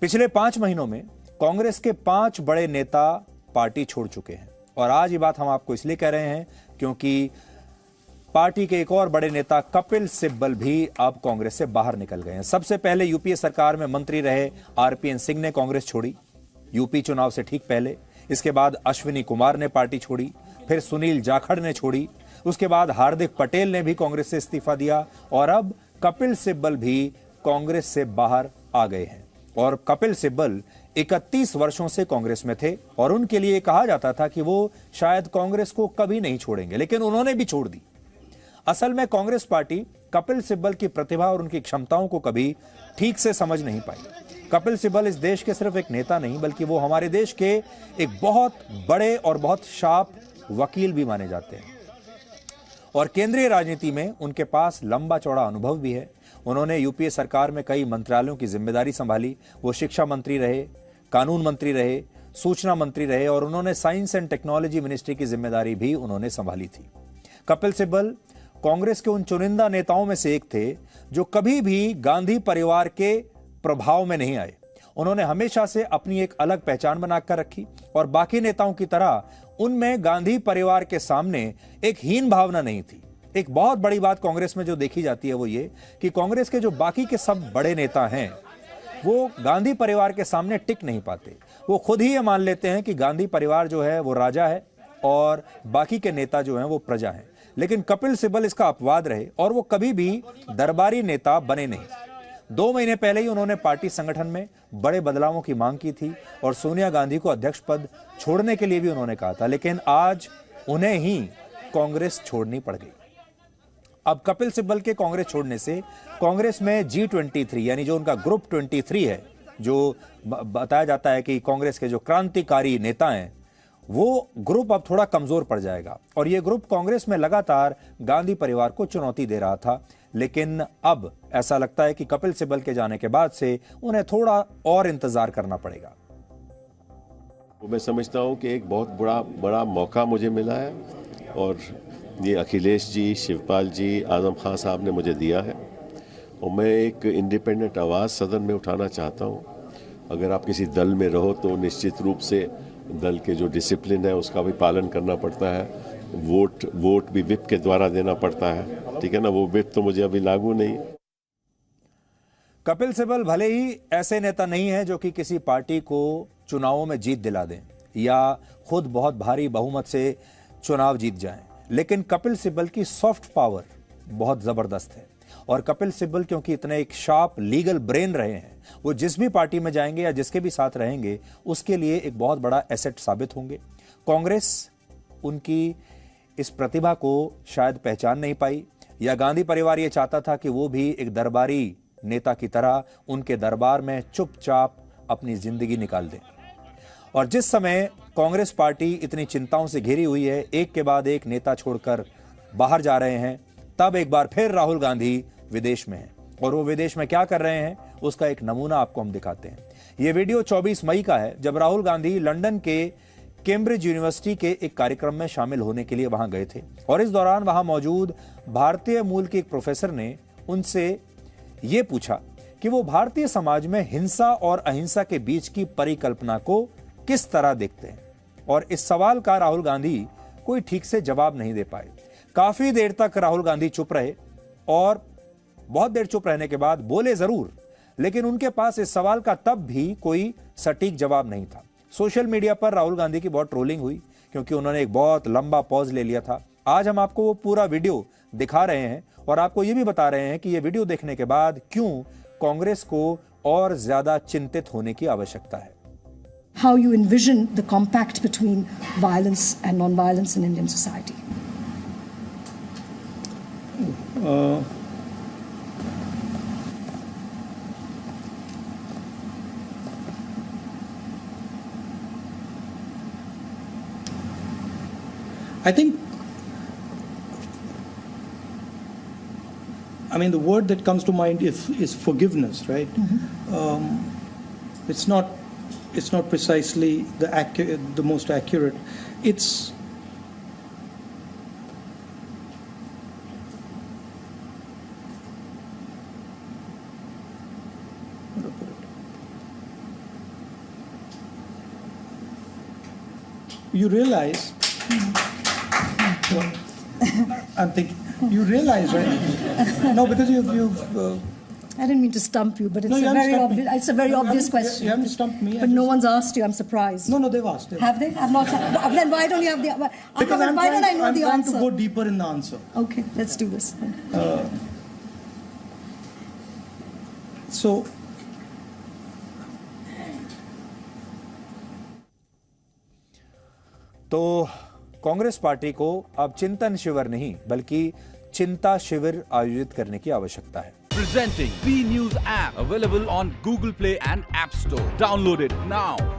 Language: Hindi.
पिछले 5 महीनों में कांग्रेस के 5 बड़े नेता पार्टी छोड़ चुके हैं और आज ये बात हम आपको इसलिए कह रहे हैं क्योंकि पार्टी के एक और बड़े नेता कपिल सिब्बल भी अब कांग्रेस से बाहर निकल गए हैं। सबसे पहले यूपीए सरकार में मंत्री रहे आरपीएन सिंह ने कांग्रेस छोड़ी यूपी चुनाव से ठीक पहले। इसके बाद अश्विनी कुमार ने पार्टी छोड़ी, फिर सुनील जाखड़ ने छोड़ी, उसके बाद हार्दिक पटेल ने भी कांग्रेस से इस्तीफा दिया और अब कपिल सिब्बल भी कांग्रेस से बाहर आ गए हैं। और कपिल सिब्बल 31 वर्षों से कांग्रेस में थे और उनके लिए कहा जाता था कि वो शायद कांग्रेस को कभी नहीं छोड़ेंगे, लेकिन उन्होंने भी छोड़ दी। असल में कांग्रेस पार्टी कपिल सिब्बल की प्रतिभा और उनकी क्षमताओं को कभी ठीक से समझ नहीं पाई। कपिल सिब्बल इस देश के सिर्फ एक नेता नहीं बल्कि वो हमारे देश के एक बहुत बड़े और बहुत शार्प वकील भी माने जाते हैं और केंद्रीय राजनीति में उनके पास लंबा चौड़ा अनुभव भी है। उन्होंने यूपीए सरकार में कई मंत्रालयों की जिम्मेदारी संभाली। वो शिक्षा मंत्री रहे, कानून मंत्री रहे, सूचना मंत्री रहे और उन्होंने साइंस एंड टेक्नोलॉजी मिनिस्ट्री की जिम्मेदारी भी उन्होंने संभाली थी। कपिल सिब्बल कांग्रेस के उन चुनिंदा नेताओं में से एक थे जो कभी भी गांधी परिवार के प्रभाव में नहीं आए। उन्होंने हमेशा से अपनी एक अलग पहचान बनाकर रखी और बाकी नेताओं की तरह उनमें गांधी परिवार के सामने एक हीन भावना नहीं थी। एक बहुत बड़ी बात कांग्रेस में जो देखी जाती है वो ये कि कांग्रेस के जो बाकी के सब बड़े नेता हैं वो गांधी परिवार के सामने टिक नहीं पाते। वो खुद ही ये मान लेते हैं कि गांधी परिवार जो है वो राजा है और बाकी के नेता जो हैं वो प्रजा हैं। लेकिन कपिल सिब्बल इसका अपवाद रहे और वो कभी भी दरबारी नेता बने नहीं। 2 महीने पहले ही उन्होंने पार्टी संगठन में बड़े बदलावों की मांग की थी और सोनिया गांधी को अध्यक्ष पद छोड़ने के लिए भी उन्होंने कहा था, लेकिन आज उन्हें ही कांग्रेस छोड़नी पड़ गई। अब कपिल सिब्बल के कांग्रेस छोड़ने से कांग्रेस में G23 यानी जो उनका ग्रुप 23 है, जो बताया जाता है कि कांग्रेस के जो क्रांतिकारी नेता हैं, वो ग्रुप अब थोड़ा कमजोर पड़ जाएगा और ये ग्रुप कांग्रेस में लगातार गांधी परिवार को चुनौती दे रहा था। लेकिन अब ऐसा लगता है कि कपिल सिब्बल के जाने के बाद से उन्हें थोड़ा और इंतजार करना पड़ेगा। मैं समझता हूं कि एक बहुत बड़ा मौका मुझे मिला है और ये अखिलेश जी, शिवपाल जी, आजम खान साहब ने मुझे दिया है और मैं एक इंडिपेंडेंट आवाज़ सदन में उठाना चाहता हूं। अगर आप किसी दल में रहो तो निश्चित रूप से दल के जो डिसिप्लिन है उसका भी पालन करना पड़ता है। वोट भी विप के द्वारा देना पड़ता है, ठीक है ना। वो विप तो मुझे अभी लागू नहीं। कपिल सिब्बल भले ही ऐसे नेता नहीं है जो कि किसी पार्टी को चुनावों में जीत दिला दें या खुद बहुत भारी बहुमत से चुनाव जीत जाएं, लेकिन कपिल सिब्बल की सॉफ्ट पावर बहुत जबरदस्त है और कपिल सिब्बल क्योंकि इतने एक शार्प लीगल ब्रेन रहे हैं, वो जिस भी पार्टी में जाएंगे या जिसके भी साथ रहेंगे उसके लिए एक बहुत बड़ा एसेट साबित होंगे। कांग्रेस उनकी इस प्रतिभा को शायद पहचान नहीं पाई या गांधी परिवार ये चाहता था कि वो भी एक दरबारी नेता की तरह उनके दरबार में चुपचाप अपनी जिंदगी निकाल दें। और जिस समय कांग्रेस पार्टी इतनी चिंताओं से घिरी हुई है, एक के बाद एक नेता छोड़कर बाहर जा रहे हैं, तब एक बार फिर राहुल गांधी विदेश में हैं और वो विदेश में क्या कर रहे हैं उसका एक नमूना आपको हम दिखाते हैं। ये वीडियो 24 मई का है जब राहुल गांधी लंदन के कैम्ब्रिज यूनिवर्सिटी के एक कार्यक्रम में शामिल होने के लिए वहां गए थे और इस दौरान वहां मौजूद भारतीय मूल के एक प्रोफेसर ने उनसे ये पूछा कि वो भारतीय समाज में हिंसा और अहिंसा के बीच की परिकल्पना को किस तरह देखते हैं और इस सवाल का राहुल गांधी कोई ठीक से जवाब नहीं दे पाए। काफी देर तक राहुल गांधी चुप रहे और बहुत देर चुप रहने के बाद बोले जरूर, लेकिन उनके पास इस सवाल का तब भी कोई सटीक जवाब नहीं था। सोशल मीडिया पर राहुल गांधी की बहुत ट्रोलिंग हुई क्योंकि उन्होंने एक बहुत लंबा पॉज ले लिया था। आज हम आपको वो पूरा वीडियो दिखा रहे हैं और आपको ये भी बता रहे हैं कि ये वीडियो देखने के बाद क्यों कांग्रेस को और ज्यादा चिंतित होने की आवश्यकता है। How you envision the compact between violence and non-violence in Indian society? I think, the word that comes to mind is forgiveness, right? It's not precisely the most accurate. It's you realize, well, I'm thinking, you realize, right? No, because you've I didn't mean to stump you, but it's No, you a haven't very stumped me. obvious. It's a very No, you obvious haven't- question. you haven't stumped me, I But no just- one's asked you. I'm surprised. no, they've asked. Have they? I've not. Then why don't you have the? Because I'm why don't I trying, know I'm the trying answer? to go deeper in the answer. Okay, let's do this. So, तो कांग्रेस पार्टी को अब चिंतन शिविर नहीं बल्कि चिंता शिविर आयोजित करने की आवश्यकता है। Presenting B News app, available on Google Play and App Store. Download it now.